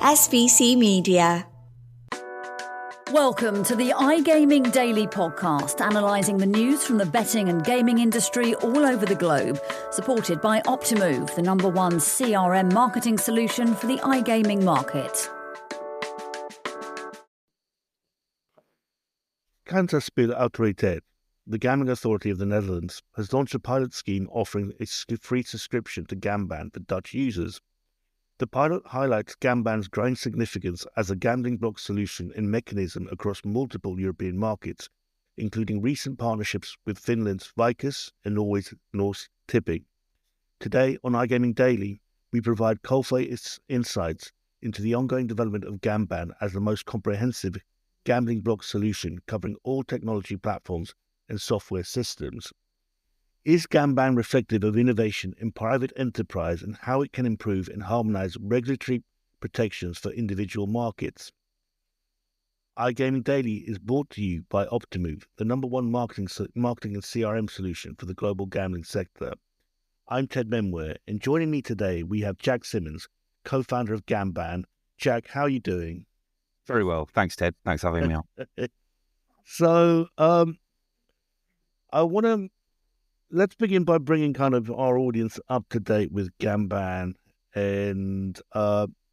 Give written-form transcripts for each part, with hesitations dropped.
SVC Media. Welcome to the iGaming Daily Podcast, analysing the news from the betting and gaming industry all over the globe, supported by Optimove, the #1 CRM marketing solution for the iGaming market. Kanterspel Autoriteit, the gambling authority of the Netherlands, has launched a pilot scheme offering a free subscription to Gamban for Dutch users. The pilot highlights Gamban's growing significance as a gambling block solution and mechanism across multiple European markets, including recent partnerships with Finland's Vicus and Norway's Norsk Tipping. Today on iGaming Daily, we provide coalface insights into the ongoing development of Gamban as the most comprehensive gambling block solution covering all technology platforms and software systems. Is Gamban reflective of innovation in private enterprise and how it can improve and harmonize regulatory protections for individual markets? iGaming Daily is brought to you by Optimove, the #1 marketing and CRM solution for the global gambling sector. I'm Ted Menmuir, and joining me today we have Jack Symons, co-founder of Gamban. Jack, how are you doing? Very well. Thanks, Ted. Thanks for having me on. So, let's begin by bringing kind of our audience up to date with Gamban, and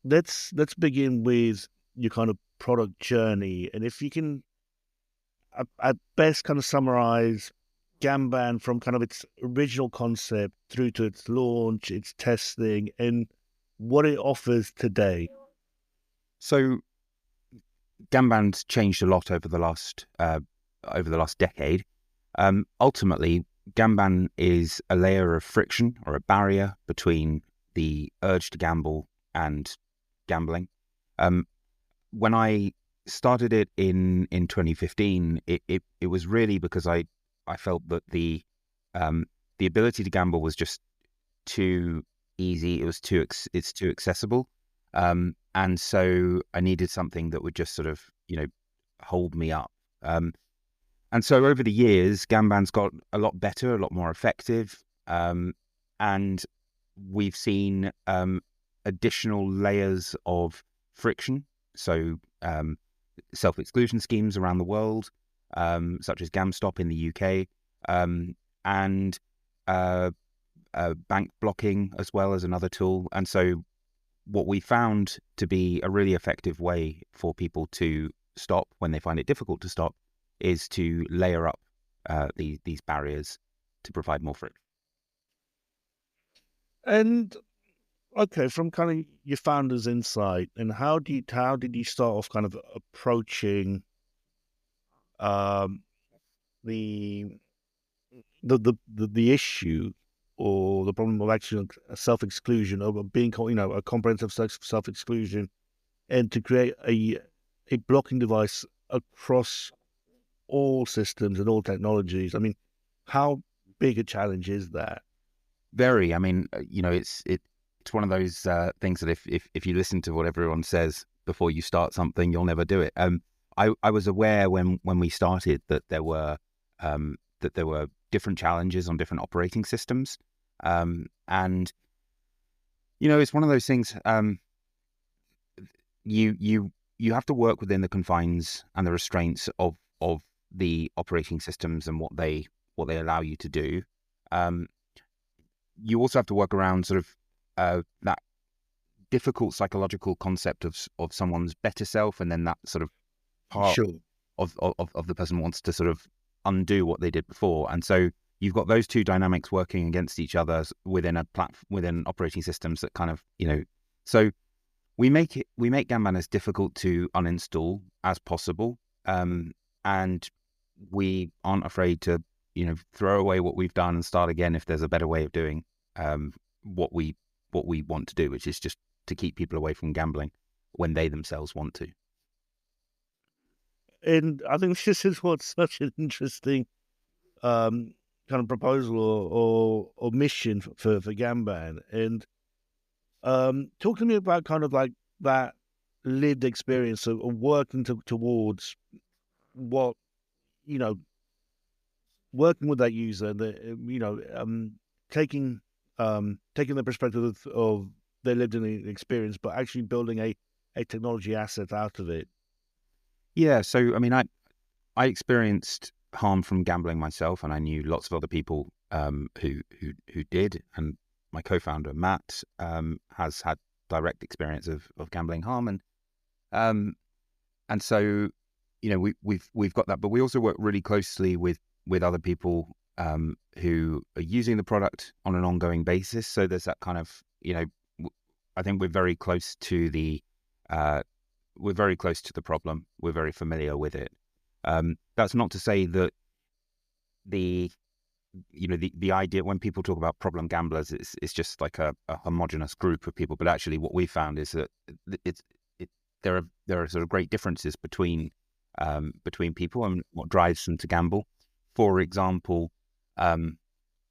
let's begin with your kind of product journey. And if you can, at best, kind of summarize Gamban from kind of its original concept through to its launch, its testing, and what it offers today. So, Gamban's changed a lot over the last decade. Ultimately, Gamban is a layer of friction or a barrier between the urge to gamble and gambling. When I started it in 2015, it was really because I felt that the ability to gamble was just too easy. It's too accessible, and so I needed something that would just sort of hold me up. And so over the years, Gamban's got a lot better, a lot more effective, and we've seen additional layers of friction. So self-exclusion schemes around the world, such as GamStop in the UK, and bank blocking as well as another tool. And so what we found to be a really effective way for people to stop when they find it difficult to stop is to layer up these barriers to provide more friction. And okay, from kind of your founder's insight, and how did you start off kind of approaching the issue or the problem of actually self-exclusion, or being a comprehensive self-exclusion, and to create a blocking device across all systems and all technologies? I mean, how big a challenge is that? Very. I mean, it's one of those things that if you listen to what everyone says before you start something, you'll never do it. I was aware when we started that there were different challenges on different operating systems, and it's one of those things. You have to work within the confines and the restraints of the operating systems and what they allow you to do. You also have to work around sort of that difficult psychological concept of someone's better self, and then that sort of part of the person wants to sort of undo what they did before. And so you've got those two dynamics working against each other within within operating systems that kind of So we make Gamban as difficult to uninstall as possible, and we aren't afraid to throw away what we've done and start again if there's a better way of doing what we want to do, which is just to keep people away from gambling when they themselves want to. And I think this is what's such an interesting kind of proposal or mission for Gamban. And talk to me about kind of like that lived experience of working towards what, working with that user, taking the perspective of their lived experience, but actually building a technology asset out of it. Yeah. So, I mean, I experienced harm from gambling myself, and I knew lots of other people who did. And my co-founder Matt has had direct experience of gambling harm, and so we've got that. But we also work really closely with other people who are using the product on an ongoing basis. So there's that kind of I think we're very close to the problem. We're very familiar with it. That's not to say that the idea when people talk about problem gamblers, it's just like a homogenous group of people. But actually, what we found is that there are sort of great differences between people and what drives them to gamble. For example,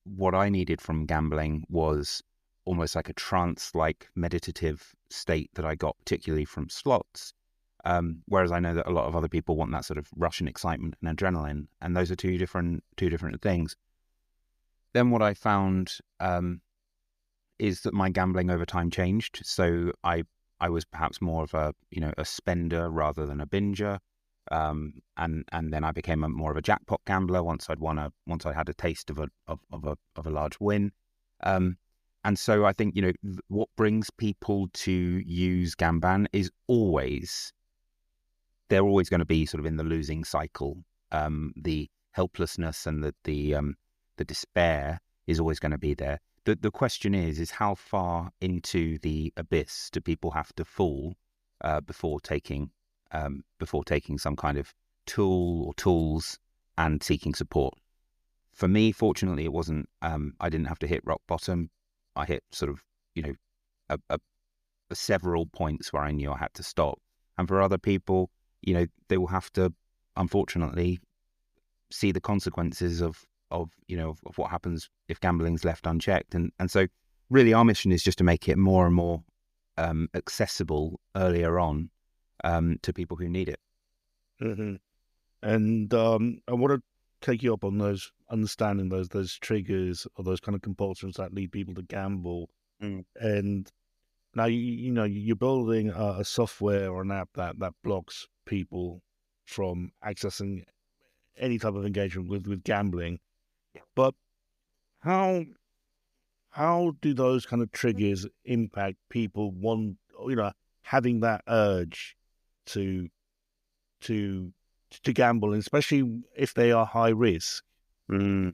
what I needed from gambling was almost like a trance-like meditative state that I got particularly from slots. Whereas I know that a lot of other people want that sort of rush and excitement and adrenaline, and those are two different things. Then what I found is that my gambling over time changed. So I was perhaps more of a spender rather than a binger, and then I became more of a jackpot gambler once I had a taste of a large win. And so I think what brings people to use Gamban is they're always going to be sort of in the losing cycle. The helplessness and the despair is always going to be there. The question is how far into the abyss do people have to fall before taking some kind of tool or tools and seeking support. For me, fortunately, it wasn't. I didn't have to hit rock bottom. I hit sort of several points where I knew I had to stop. And for other people, they will have to, unfortunately, see the consequences of what happens if gambling's left unchecked. And so really our mission is just to make it more and more accessible earlier on to people who need it. Mm-hmm. And I want to take you up on understanding those triggers or those kind of compulsions that lead people to gamble. And now you're building a software or an app that blocks people from accessing any type of engagement with gambling. But how do those kind of triggers impact people having that urge to gamble, and especially if they are high risk? How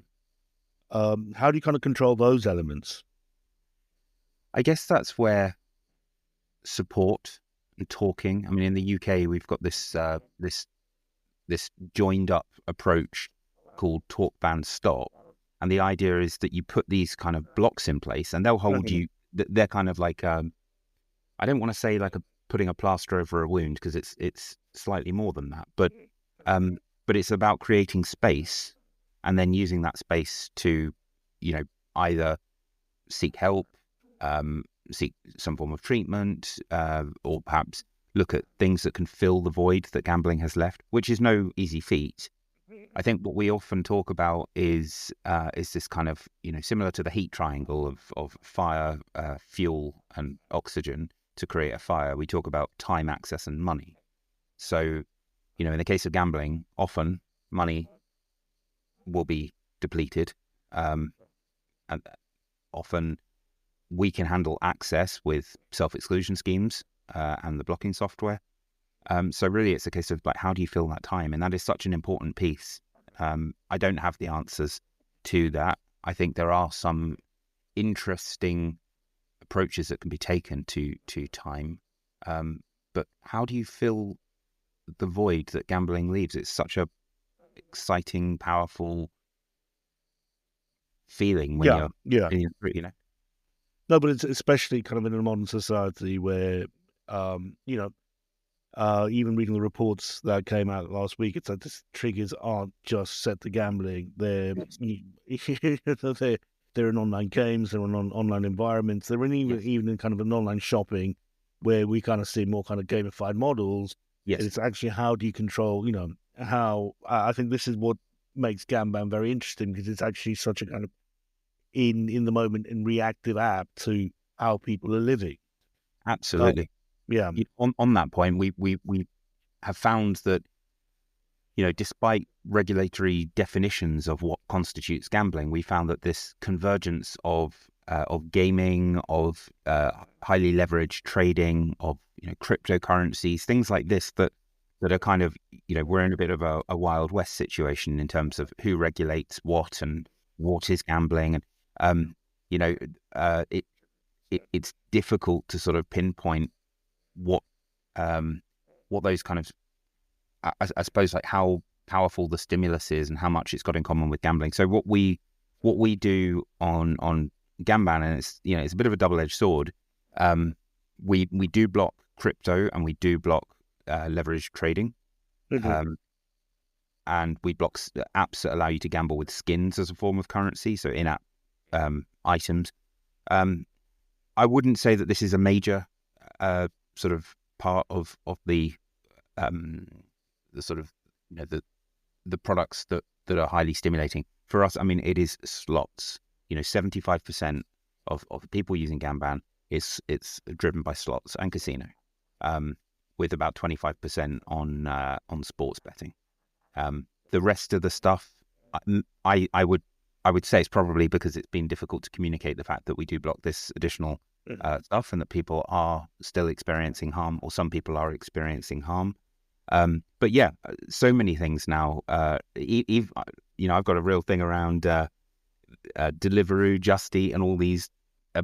do you kind of control those elements? I guess that's where support and talking. I mean, in the UK, we've got this joined up approach called Talk Ban Stop, and the idea is that you put these kind of blocks in place, and they'll hold you. They're kind of like I don't want to say like putting a plaster over a wound, because it's slightly more than that, but it's about creating space and then using that space to either seek help, seek some form of treatment, or perhaps look at things that can fill the void that gambling has left, which is no easy feat. I think what we often talk about is this kind of, similar to the heat triangle of fire, fuel and oxygen to create a fire. We talk about time, access and money. So, in the case of gambling, often money will be depleted, and often we can handle access with self-exclusion schemes and the blocking software. So really it's a case of how do you fill that time? And that is such an important piece. I don't have the answers to that. I think there are some interesting approaches that can be taken to time. But how do you fill the void that gambling leaves? It's such a exciting, powerful feeling when you're. No, but it's especially kind of in a modern society where, even reading the reports that came out last week, it's like these triggers aren't just set to gambling. They're in online games, they're in online environments, they're even in kind of an online shopping where we kind of see more kind of gamified models. Yes. It's actually how do you control, how I think this is what makes Gamban very interesting, because it's actually such a kind of in the moment and reactive app to how people are living. Absolutely. Yeah. On that point, we have found that, despite regulatory definitions of what constitutes gambling, we found that this convergence of gaming, of highly leveraged trading, of cryptocurrencies, things like this that are kind of, we're in a bit of a Wild West situation in terms of who regulates what and what is gambling, and it's difficult to sort of pinpoint what those kind of, I suppose, like how powerful the stimulus is and how much it's got in common with gambling. So what we do on Gamban, and it's a bit of a double-edged sword. We do block crypto and we do block leveraged trading, and we block apps that allow you to gamble with skins as a form of currency, so in-app items. I wouldn't say that this is a major sort of part of the sort of the products that are highly stimulating for us. I mean, it is slots. 75% of people using Gamban it's driven by slots and casino, with about 25% on sports betting. The rest of the stuff, I would say it's probably because it's been difficult to communicate the fact that we do block this additional stuff, and that people are still experiencing harm, or some people are experiencing harm. But yeah, so many things now. I've got a real thing around Deliveroo, Just Eat, and all these. I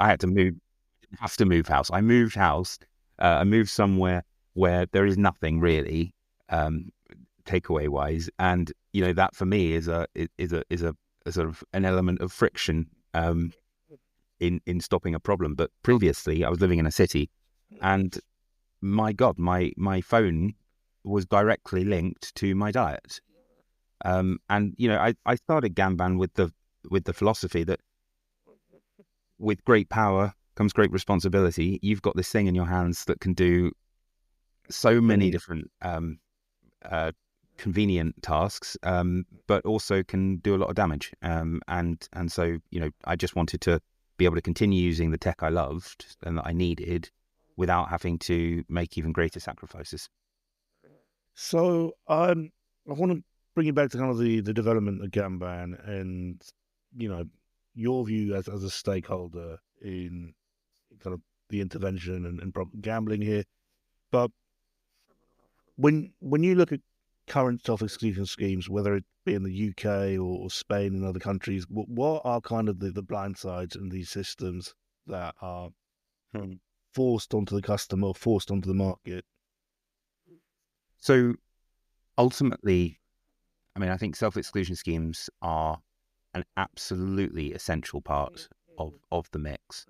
had to move house. I moved house. I moved somewhere where there is nothing really, takeaway wise, and that for me is a sort of an element of friction in stopping a problem. But previously, I was living in a city, and my God, my phone was directly linked to my diet. And I started Gamban with the philosophy that with great power comes great responsibility. You've got this thing in your hands that can do so many different convenient tasks, but also can do a lot of damage. And so I just wanted to be able to continue using the tech I loved and that I needed without having to make even greater sacrifices. So I want to bring you back to kind of the development of Gamban and your view as a stakeholder in kind of the intervention and gambling here. But when you look at current self-exclusion schemes, whether it be in the UK or Spain and other countries, what are kind of the blind sides in these systems that are forced onto the customer or forced onto the market? So ultimately, I mean, I think self-exclusion schemes are an absolutely essential part of the mix.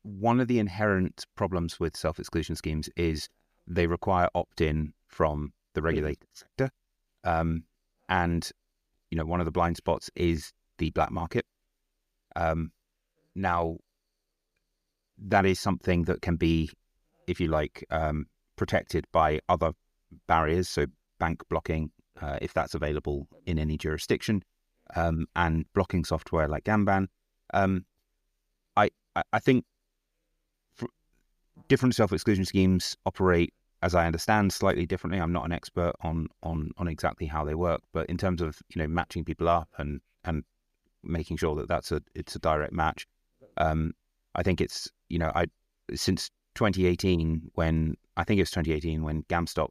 One of the inherent problems with self-exclusion schemes is they require opt-in from the regulated sector. And, one of the blind spots is the black market. Now, that is something that can be, if you like, protected by other barriers, so bank blocking, if that's available in any jurisdiction, and blocking software like Gamban. I think different self-exclusion schemes operate, as I understand, slightly differently. I'm not an expert on exactly how they work, but in terms of matching people up and making sure that it's a direct match, I think it's since 2018 when GamStop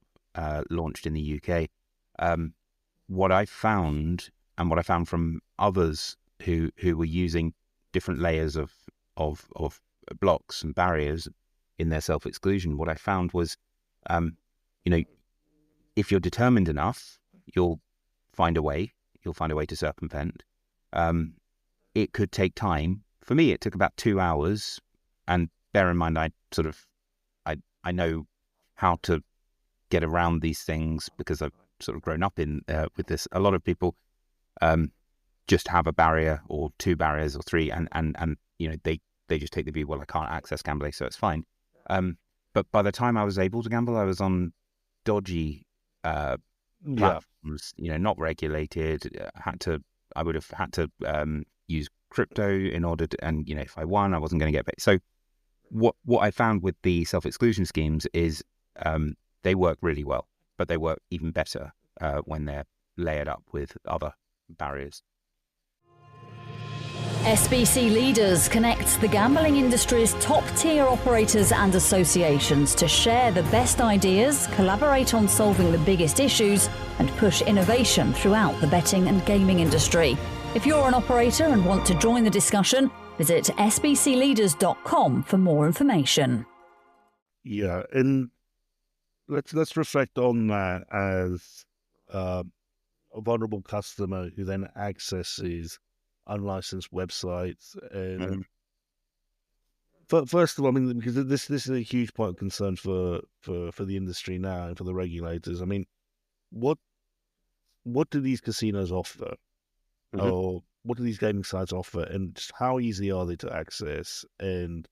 launched in the UK, what I found from others who were using different layers of blocks and barriers in their self-exclusion, what I found was, if you're determined enough, you'll find a way to circumvent. It could take time. For me, it took about 2 hours, and bear in mind, I know how to get around these things because I've sort of grown up in with this. A lot of people just have a barrier or two barriers or three, and they just take the view, well, I can't access gambling, so it's fine. But by the time I was able to gamble, I was on dodgy platforms, not regulated. I would have had to use crypto in order to, and if I won, I wasn't going to get paid. So what I found with the self-exclusion schemes is they work really well, but they work even better when they're layered up with other barriers. SBC Leaders connects the gambling industry's top-tier operators and associations to share the best ideas, collaborate on solving the biggest issues, and push innovation throughout the betting and gaming industry. If you're an operator and want to join the discussion, visit sbcleaders.com for more information. Yeah, and let's reflect on that as a vulnerable customer who then accesses unlicensed websites. And first of all, I mean, because this is a huge point of concern for the industry now and for the regulators. I mean, what do these casinos offer, or what do these gaming sites offer, and just how easy are they to access, and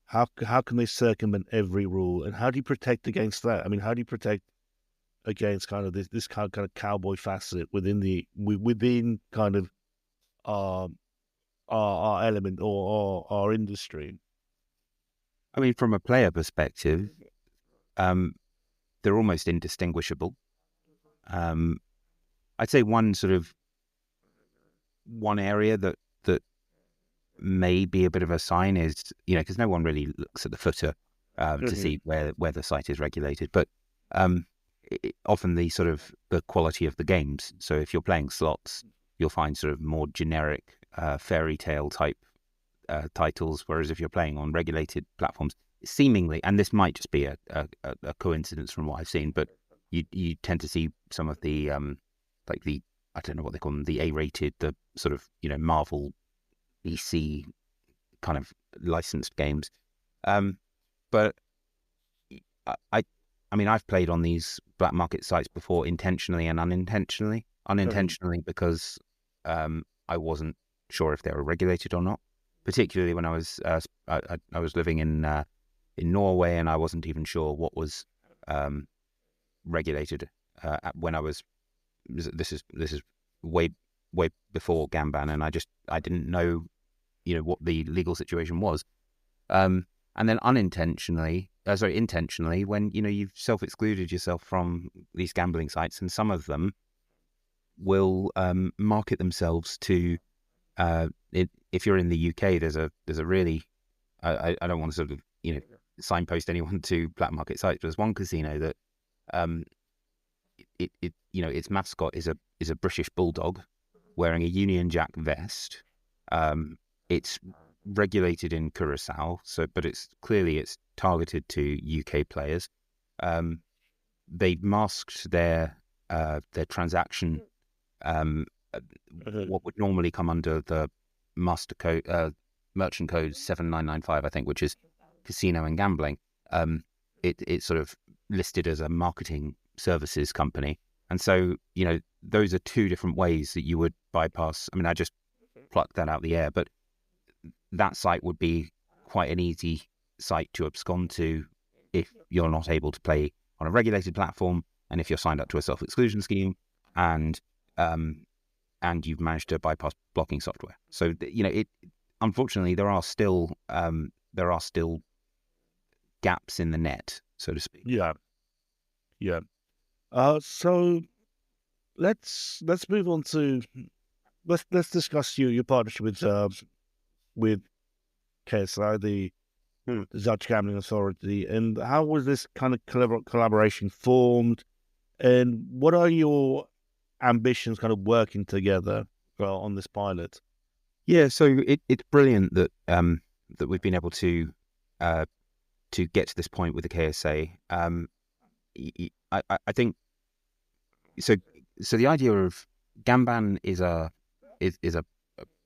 how can they circumvent every rule, and how do you protect against that? I mean, how do you protect against kind of this kind of cowboy facet within kind of our element or our industry? I mean, from a player perspective, they're almost indistinguishable. I'd say one area that may be a bit of a sign is, because no one really looks at the footer to see where the site is regulated, but often the quality of the games. So if you're playing slots, you'll find sort of more generic fairy tale type titles, whereas if you're playing on regulated platforms, seemingly, and this might just be a coincidence from what I've seen, but you tend to see some of the like the, I don't know what they call them, the A-rated, the sort of Marvel DC kind of licensed games. But I mean, I've played on these black market sites before, intentionally and unintentionally. Unintentionally because I wasn't sure if they were regulated or not. Particularly when I was living in Norway, and I wasn't even sure what was regulated when I was. This is way before Gamban, and I didn't know what the legal situation was. And then intentionally, when you've self-excluded yourself from these gambling sites, and some of them will market themselves to. If you're in the UK, there's a really I don't want to sort of signpost anyone to black market sites, but there's one casino that its mascot is a British bulldog wearing a Union Jack vest. It's regulated in Curacao, but it's targeted to UK players. They masked their transaction. What would normally come under the master code, merchant code 7995, I think, which is casino and gambling. It's sort of listed as a marketing services company, and so those are two different ways that you would bypass. I mean, I just plucked that out the air, but that site would be quite an easy site to abscond to if you're not able to play on a regulated platform, and if you're signed up to a self-exclusion scheme, and you've managed to bypass blocking software. So unfortunately there are still gaps in the net, so to speak. Yeah. So let's move on to let's discuss your partnership with KSA, the Dutch Gambling Authority, and how was this kind of collaboration formed, and what are your ambitions kind of working together on this pilot? Yeah, so it's brilliant that that we've been able to get to this point with the KSA. I think so. So the idea of Gamban is a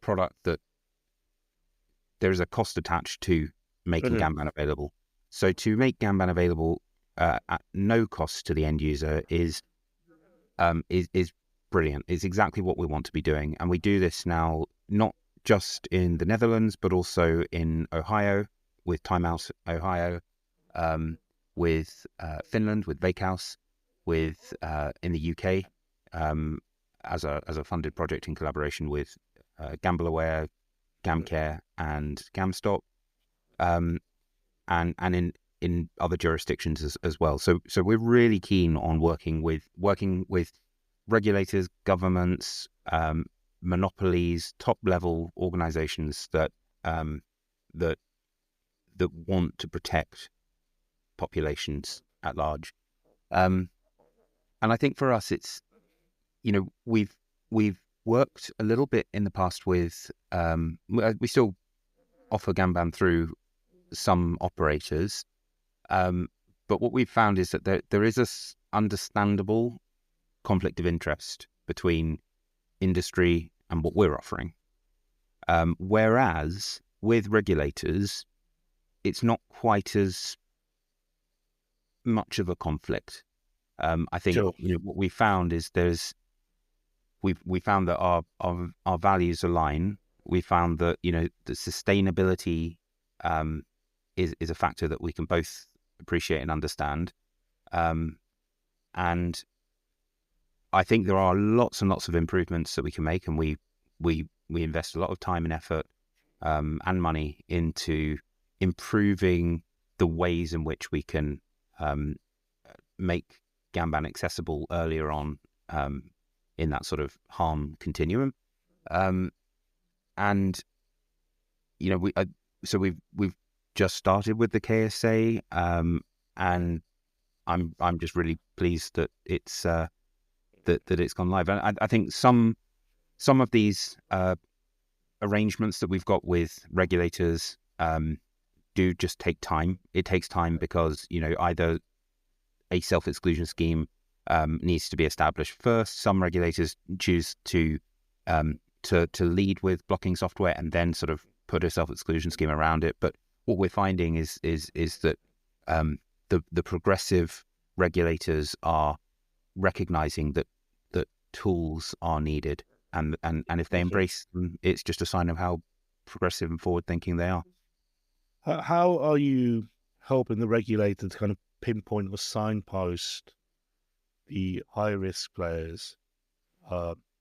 product that there is a cost attached to making Gamban available. So to make Gamban available at no cost to the end user is brilliant. It's exactly what we want to be doing, and we do this now not just in the Netherlands but also in Ohio with Timeout Ohio, with Finland with Veikkaus, with in the UK as a funded project in collaboration with GambleAware, GamCare, and GamStop. and in other jurisdictions as well. So we're really keen on working with regulators, governments, monopolies, top level organizations that want to protect populations at large. And I think for us, it's, we've worked a little bit in the past with, we still offer Gamban through some operators, but what we've found is that there is a understandable conflict of interest between industry and what we're offering. Whereas with regulators, it's not quite as much of a conflict. I think Sure. what we found is we found that our values align. We found that the sustainability is a factor that we can both appreciate and understand, and I think there are lots and lots of improvements that we can make, and we invest a lot of time and effort and money into improving the ways in which we can make Gamban accessible earlier on in that sort of harm continuum, and we've just started with the KSA, and I'm just really pleased that it's that it's gone live. And I think some of these arrangements that we've got with regulators do just take time. It takes time because either a self-exclusion scheme needs to be established first. Some regulators choose to lead with blocking software and then sort of put a self-exclusion scheme around it. But what we're finding is that the progressive regulators are recognizing that tools are needed, and if they embrace them, it's just a sign of how progressive and forward-thinking they are. How are you helping the regulator to kind of pinpoint or signpost the high-risk players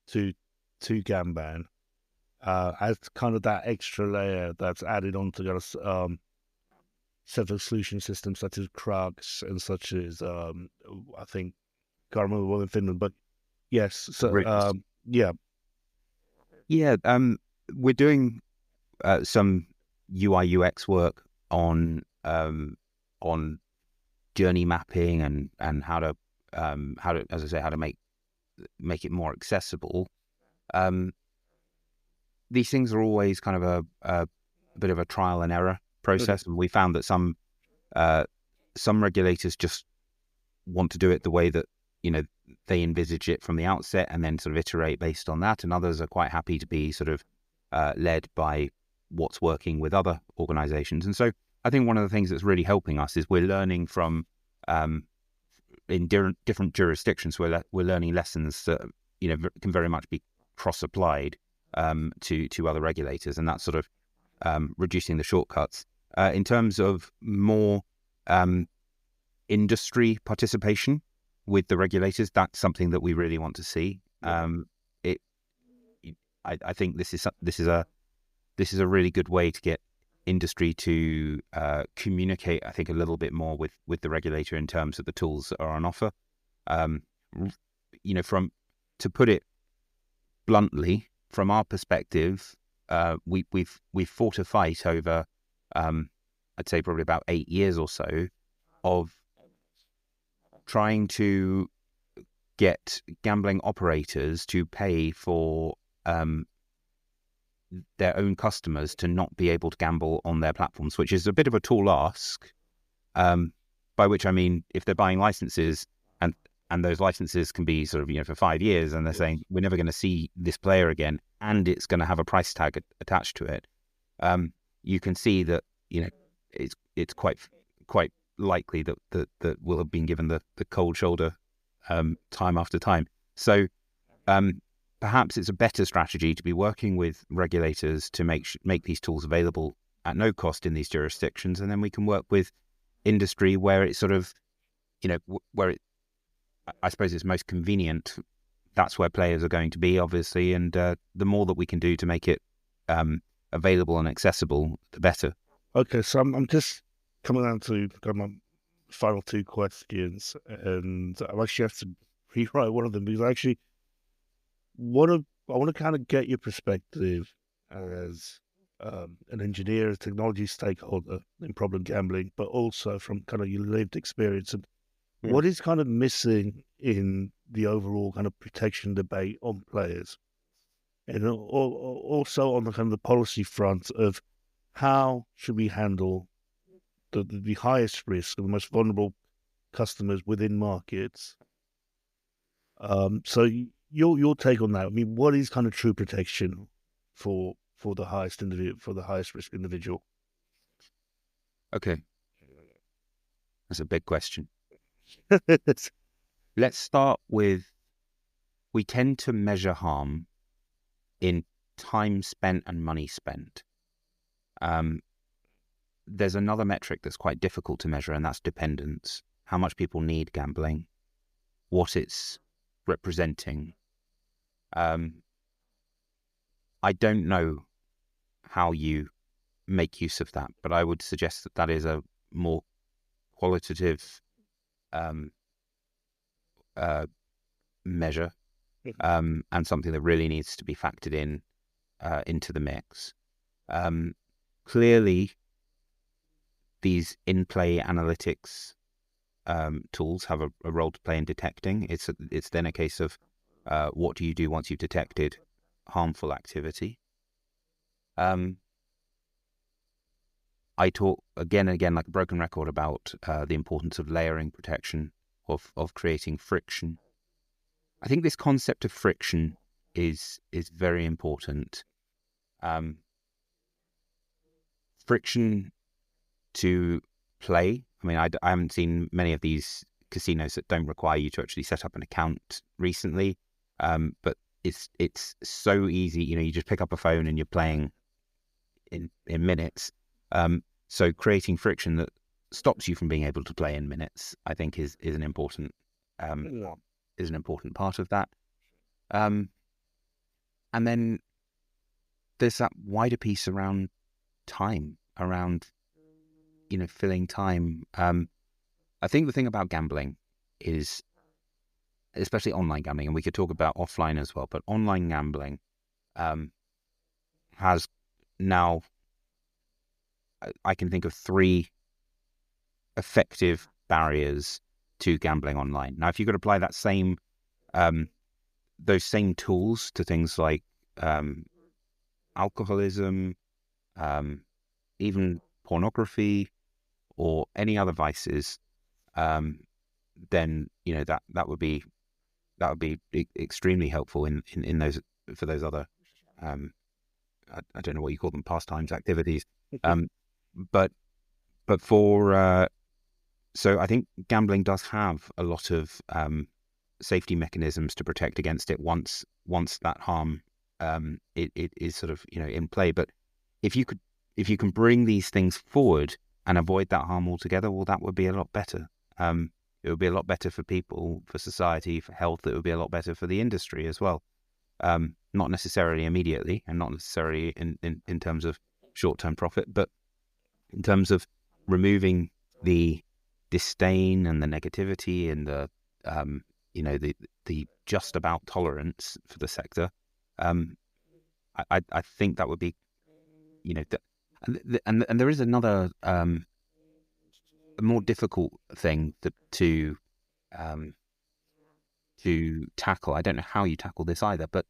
to Gamban as kind of that extra layer that's added onto self-exclusion systems such as Krux and such as I think, can't remember one in Finland, but yes, so yeah. We're doing some UI UX work on journey mapping and how to as I say, how to make it more accessible. These things are always kind of a bit of a trial and error process, and we found that some regulators just want to do it the way that they envisage it from the outset and then sort of iterate based on that, and others are quite happy to be sort of led by what's working with other organizations. And so I think one of the things that's really helping us is we're learning from in different jurisdictions, we're learning lessons that can very much be cross-applied to other regulators, and that's sort of reducing the shortcuts. In terms of more industry participation with the regulators, that's something that we really want to see. I think this is a really good way to get industry to communicate, I think, a little bit more with the regulator in terms of the tools that are on offer. To put it bluntly, from our perspective, we've fought a fight over, I'd say probably about 8 years or so, of trying to get gambling operators to pay for their own customers to not be able to gamble on their platforms, which is a bit of a tall ask, by which I mean if they're buying licenses and those licenses can be sort of for 5 years, and they're saying we're never going to see this player again and it's going to have a price tag attached to it, you can see that it's quite likely that we'll have been given the cold shoulder time after time. So perhaps it's a better strategy to be working with regulators to make these tools available at no cost in these jurisdictions, and then we can work with industry where it's sort of, I suppose it's most convenient. That's where players are going to be, obviously, and the more that we can do to make it available and accessible, the better. Okay, so I'm just coming down to kind of my final two questions, and I actually have to rewrite one of them because I actually I want to kind of get your perspective as an engineer, a technology stakeholder in problem gambling, but also from kind of your lived experience. And what is kind of missing in the overall kind of protection debate on players, and also on the kind of the policy front of how should we handle the highest risk, the most vulnerable customers within markets. So your take on that? I mean, what is kind of true protection for the highest individual, for the highest risk individual? Okay, that's a big question. Let's start with, we tend to measure harm in time spent and money spent. There's another metric that's quite difficult to measure, and that's dependence. How much people need gambling, what it's representing. I don't know how you make use of that, but I would suggest that that is a more qualitative measure, and something that really needs to be factored in into the mix. Clearly, these in-play analytics tools have a role to play in detecting. It's then a case of what do you do once you've detected harmful activity. I talk again and again, like a broken record, about the importance of layering protection, of creating friction. I think this concept of friction is very important. Friction to play. I mean, I haven't seen many of these casinos that don't require you to actually set up an account recently, but it's so easy. You know, you just pick up a phone and you're playing in minutes. So creating friction that stops you from being able to play in minutes, I think, is an important part of that. And then there's that wider piece around time, around filling time. I think the thing about gambling is, especially online gambling, and we could talk about offline as well, but online gambling has now, I can think of 3 effective barriers to gambling online. Now, if you could apply that those same tools to things like alcoholism, even pornography, or any other vices, then that would be extremely helpful in those, for those other I don't know what you call them, pastimes, activities. But for so I think gambling does have a lot of safety mechanisms to protect against it once that harm it is sort of in play. But if you can bring these things forward and avoid that harm altogether, well, that would be a lot better. It would be a lot better for people, for society, for health. It would be a lot better for the industry as well. Not necessarily immediately, and not necessarily in terms of short-term profit, but in terms of removing the disdain and the negativity and the just about tolerance for the sector. I think that would be, and there is another a more difficult thing to tackle. I don't know how you tackle this either, but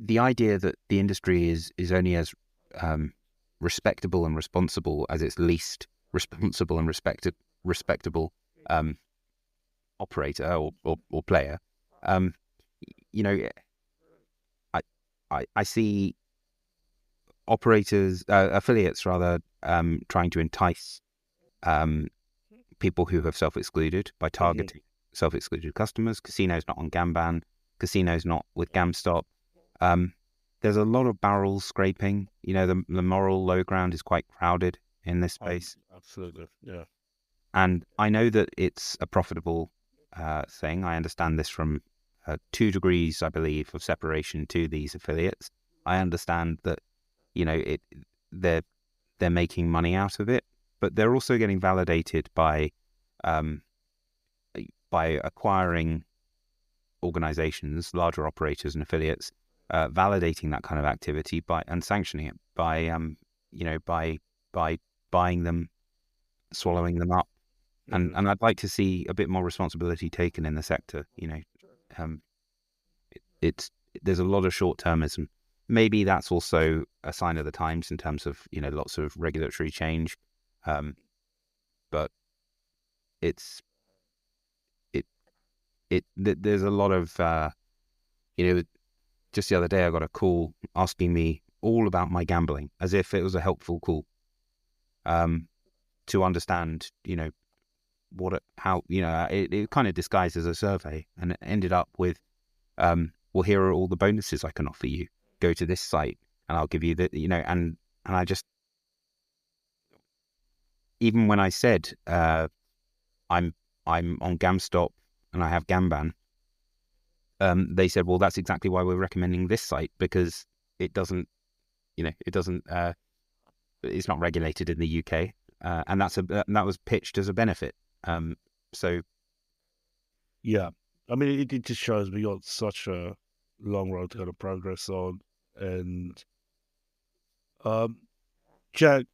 the idea that the industry is only as respectable and responsible as its least responsible and respectable operator or player. I see operators, affiliates rather, trying to entice people who have self-excluded by targeting self-excluded customers. Casinos not on Gamban, casinos not with GamStop. There's a lot of barrel scraping. The moral low ground is quite crowded in this space. Absolutely, yeah. And I know that it's a profitable thing. I understand this from 2 degrees, I believe, of separation to these affiliates. I understand that, they're they're making money out of it, but they're also getting validated by acquiring organizations, larger operators and affiliates, validating that kind of activity and sanctioning it by buying them, swallowing them up. And I'd like to see a bit more responsibility taken in the sector. There's a lot of short-termism. Maybe that's also a sign of the times in terms of lots of regulatory change, but there's a lot of just the other day I got a call asking me all about my gambling, as if it was a helpful call, to understand it kind of disguised as a survey, and it ended up with well, here are all the bonuses I can offer you. Go to this site and I'll give you and I just, even when I said I'm on GamStop and I have Gamban, they said, well, that's exactly why we're recommending this site, because it doesn't, it's not regulated in the UK, and that was pitched as a benefit. So, yeah, I mean, it just shows we got such a long road to go to progress on. And Jack,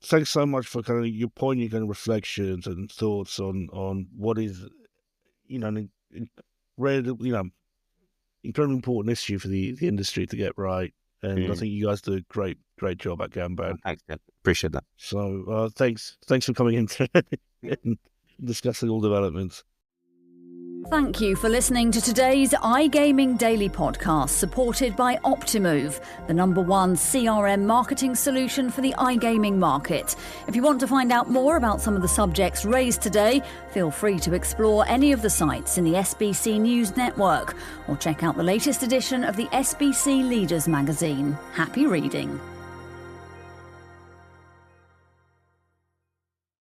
thanks so much for kind of your poignant kind of reflections and thoughts on what is, an incredibly important issue for the industry to get right. And I think you guys do a great job at Gamban. Thanks, Ed. Appreciate that. So thanks for coming in today and discussing all developments. Thank you for listening to today's iGaming Daily podcast, supported by Optimove, the #1 CRM marketing solution for the iGaming market. If you want to find out more about some of the subjects raised today, feel free to explore any of the sites in the SBC News network or check out the latest edition of the SBC Leaders magazine. Happy reading.